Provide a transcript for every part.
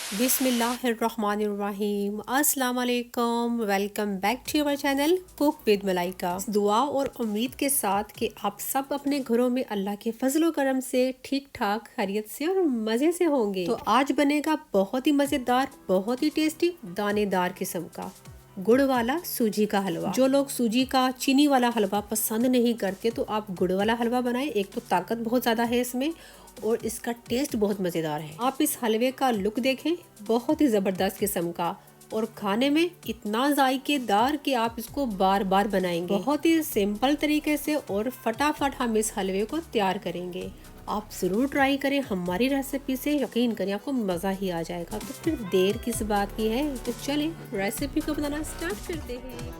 बिस्मिल्लाहिर्रहमानिर्रहीम अस्सलाम वालेकुम। Welcome back to our channel cook with Malaika. दुआ और उम्मीद के साथ कि आप सब अपने घरों में अल्लाह के फजलो करम से ठीक ठाक खैरियत से और मज़े से होंगे। तो आज बनेगा बहुत ही मज़ेदार, बहुत ही टेस्टी दानेदार किस्म का गुड़ वाला सूजी का हलवा। जो लोग सूजी का चीनी वाला हलवा पसंद नहीं करते तो आप गुड़ वाला हलवा बनाएं। एक तो ताकत बहुत ज़्यादा है इसमें और इसका टेस्ट बहुत मज़ेदार है। आप इस हलवे का लुक देखें, बहुत ही ज़बरदस्त किस्म का और खाने में इतना जायकेदार कि आप इसको बार बार बनाएंगे। बहुत ही सिंपल तरीके से और फटाफट हम इस हलवे को तैयार करेंगे। आप ज़रूर ट्राई करें हमारी रेसिपी से, यकीन करें आपको मज़ा ही आ जाएगा। तो फिर देर किस बात की है, तो चलें रेसिपी को बनाना स्टार्ट करते हैं।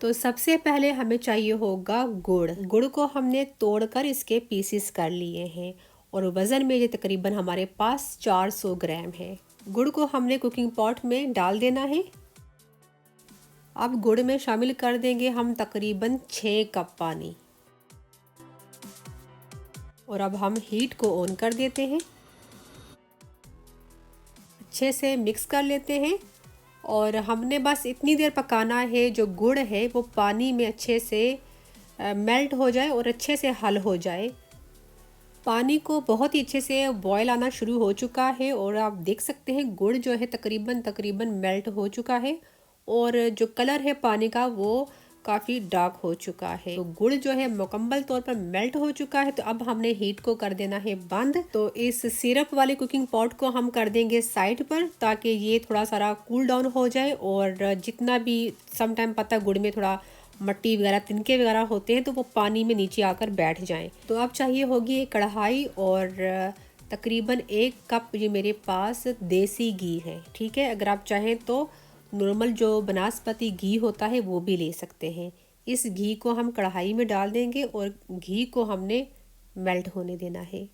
तो सबसे पहले हमें चाहिए होगा गुड़। गुड़ को हमने तोड़कर इसके पीसेस कर लिए हैं और वज़न में ये तकरीबन हमारे पास 400 ग्राम है। गुड़ को हमने कुकिंग पॉट में डाल देना है। अब गुड़ में शामिल कर देंगे हम तकरीबन 6 कप पानी और अब हम हीट को ऑन कर देते हैं। अच्छे से मिक्स कर लेते हैं और हमने बस इतनी देर पकाना है जो गुड़ है वो पानी में अच्छे से मेल्ट हो जाए और अच्छे से हल हो जाए। पानी को बहुत ही अच्छे से बॉयल आना शुरू हो चुका है और आप देख सकते हैं गुड़ जो है तकरीबन मेल्ट हो चुका है और जो कलर है पानी का वो काफ़ी डार्क हो चुका है। तो गुड़ जो है मुकम्मल तौर पर मेल्ट हो चुका है। तो अब हमने हीट को कर देना है बंद। तो इस सिरप वाले कुकिंग पॉट को हम कर देंगे साइड पर ताकि ये थोड़ा सारा कूल डाउन हो जाए और जितना भी सम टाइम पता गुड़ में थोड़ा मट्टी वगैरह तिनके वगैरह होते हैं तो वो पानी में नीचे आकर बैठ जाएं। तो अब चाहिए होगी एक कढ़ाई और तकरीबन 1 कप ये मेरे पास देसी घी है। ठीक है, अगर आप चाहें तो नॉर्मल जो बनास्पति घी होता है वो भी ले सकते हैं। इस घी को हम कढ़ाई में डाल देंगे और घी को हमने मेल्ट होने देना है।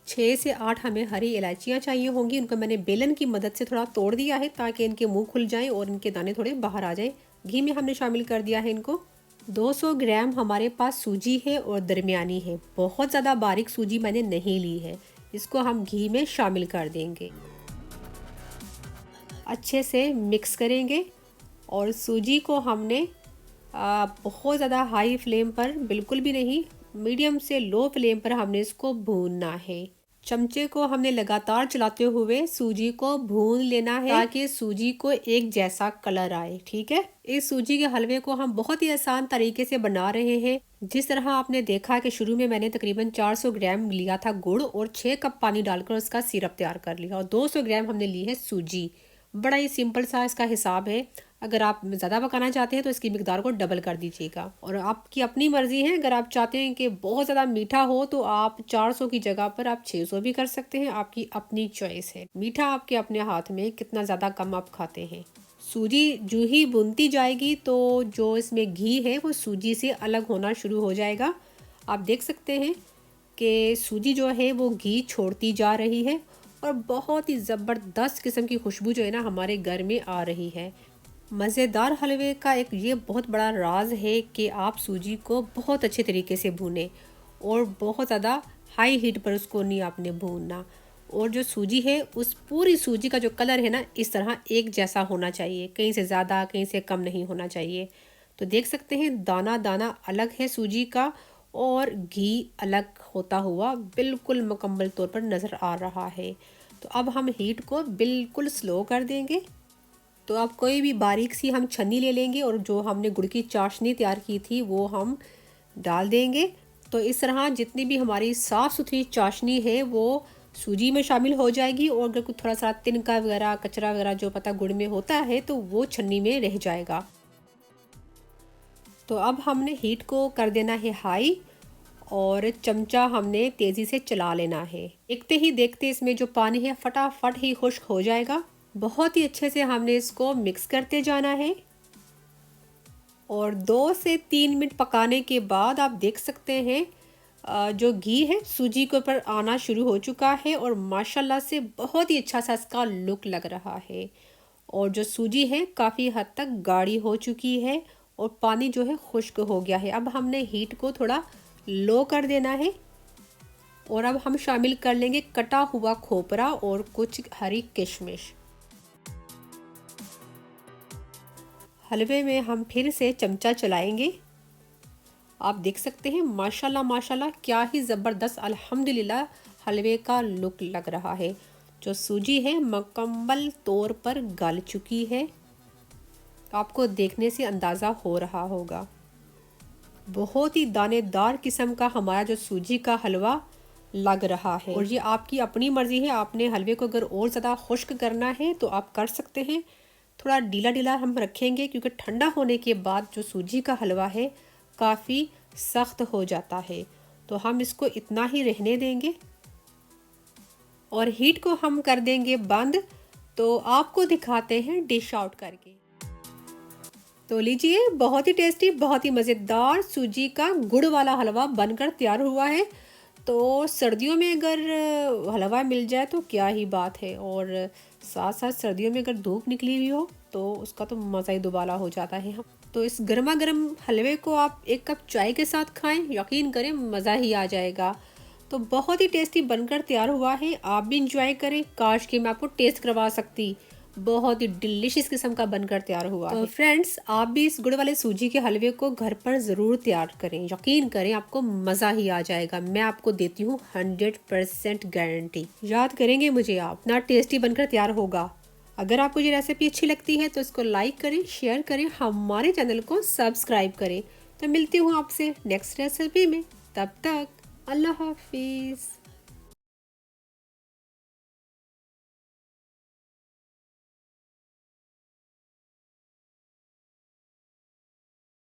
6 से 8 हमें हरी इलायचियाँ चाहिए होंगी। उनको मैंने बेलन की मदद से थोड़ा तोड़ दिया है ताकि इनके मुंह खुल जाएं और इनके दाने थोड़े बाहर आ जाएं। घी में हमने शामिल कर दिया है इनको। 200 ग्राम हमारे पास सूजी है और दरमियानी है, बहुत ज़्यादा बारीक सूजी मैंने नहीं ली है। इसको हम घी में शामिल कर देंगे, अच्छे से मिक्स करेंगे और सूजी को हमने बहुत ज़्यादा हाई फ्लेम पर बिल्कुल भी नहीं, मीडियम से लो फ्लेम पर हमने इसको भूनना है। चमचे को हमने लगातार चलाते हुए सूजी को भून लेना है ताकि सूजी को एक जैसा कलर आए। ठीक है, इस सूजी के हलवे को हम बहुत ही आसान तरीके से बना रहे हैं। जिस तरह आपने देखा कि शुरू में मैंने तकरीबन 400 ग्राम लिया था गुड़ और 6 कप पानी डालकर उसका सिरप तैयार कर लिया और 200 ग्राम हमने ली है सूजी। बड़ा ही सिंपल सा इसका हिसाब है। अगर आप ज़्यादा पकाना चाहते हैं तो इसकी मिकदार को डबल कर दीजिएगा और आपकी अपनी मर्ज़ी है। अगर आप चाहते हैं कि बहुत ज़्यादा मीठा हो तो आप 400 की जगह पर आप 600 भी कर सकते हैं, आपकी अपनी चॉइस है। मीठा आपके अपने हाथ में, कितना ज़्यादा कम आप खाते हैं। सूजी जो ही भुनती जाएगी तो जो इसमें घी है वो सूजी से अलग होना शुरू हो जाएगा। आप देख सकते हैं कि सूजी जो है वो घी छोड़ती जा रही है और बहुत ही ज़बरदस्त किस्म की खुशबू जो है ना हमारे घर में आ रही है। मज़ेदार हलवे का एक ये बहुत बड़ा राज है कि आप सूजी को बहुत अच्छे तरीके से भूनें और बहुत ज़्यादा हाई हीट पर उसको नहीं आपने भूनना। और जो सूजी है उस पूरी सूजी का जो कलर है ना इस तरह एक जैसा होना चाहिए, कहीं से ज़्यादा कहीं से कम नहीं होना चाहिए। तो देख सकते हैं दाना दाना अलग है सूजी का और घी अलग होता हुआ बिल्कुल मुकम्मल तौर पर नज़र आ रहा है। तो अब हम हीट को बिल्कुल स्लो कर देंगे। तो अब कोई भी बारीक सी हम छन्नी ले लेंगे और जो हमने गुड़ की चाशनी तैयार की थी वो हम डाल देंगे। तो इस तरह जितनी भी हमारी साफ़ सुथरी चाशनी है वो सूजी में शामिल हो जाएगी और अगर कुछ थोड़ा सा तिनका वगैरह कचरा वगैरह जो पता गुड़ में होता है तो वो छन्नी में रह जाएगा। तो अब हमने हीट को कर देना है हाई और चमचा हमने तेज़ी से चला लेना है। देखते ही देखते इसमें जो पानी है फटाफट ही खुश्क हो जाएगा। बहुत ही अच्छे से हमने इसको मिक्स करते जाना है और 2 से 3 मिनट पकाने के बाद आप देख सकते हैं जो घी है सूजी के ऊपर आना शुरू हो चुका है और माशाल्लाह से बहुत ही अच्छा सा इसका लुक लग रहा है। और जो सूजी है काफ़ी हद तक गाढ़ी हो चुकी है और पानी जो है खुश्क हो गया है। अब हमने हीट को थोड़ा लो कर देना है और अब हम शामिल कर लेंगे कटा हुआ खोपरा और कुछ हरी किशमिश। हलवे में हम फिर से चमचा चलाएंगे। आप देख सकते हैं माशाल्लाह माशाल्लाह क्या ही ज़बरदस्त अल्हम्दुलिल्लाह हलवे का लुक लग रहा है। जो सूजी है मुकम्मल तौर पर गल चुकी है, आपको देखने से अंदाज़ा हो रहा होगा। बहुत ही दानेदार किस्म का हमारा जो सूजी का हलवा लग रहा है। और ये आपकी अपनी मर्ज़ी है, आपने हलवे को अगर और ज़्यादा खुश्क करना है तो आप कर सकते हैं। थोड़ा ढीला ढीला हम रखेंगे क्योंकि ठंडा होने के बाद जो सूजी का हलवा है काफ़ी सख्त हो जाता है। तो हम इसको इतना ही रहने देंगे और हीट को हम कर देंगे बंद। तो आपको दिखाते हैं डिश आउट करके। तो लीजिए, बहुत ही टेस्टी, बहुत ही मज़ेदार सूजी का गुड़ वाला हलवा बनकर तैयार हुआ है। तो सर्दियों में अगर हलवा मिल जाए तो क्या ही बात है, और साथ साथ सर्दियों में अगर धूप निकली हुई हो तो उसका तो मज़ा ही दुबाला हो जाता है। हम तो इस गर्मा गर्म हलवे को आप एक कप चाय के साथ खाएं, यकीन करें मज़ा ही आ जाएगा। तो बहुत ही टेस्टी बनकर तैयार हुआ है, आप भी इंजॉय करें। काश कि मैं आपको टेस्ट करवा सकती, बहुत ही डिलीशियस किस्म का बनकर तैयार हुआ है। फ्रेंड्स, आप भी इस गुड़ वाले सूजी के हलवे को घर पर ज़रूर तैयार करें, यकीन करें आपको मज़ा ही आ जाएगा। मैं आपको देती हूँ 100% गारंटी। याद करेंगे मुझे आप, इतना टेस्टी बनकर तैयार होगा। अगर आपको ये रेसिपी अच्छी लगती है तो इसको लाइक करें, शेयर करें, हमारे चैनल को सब्सक्राइब करें। तो मिलती हूँ आपसे नेक्स्ट रेसिपी में, तब तक अल्लाह हाफिज़।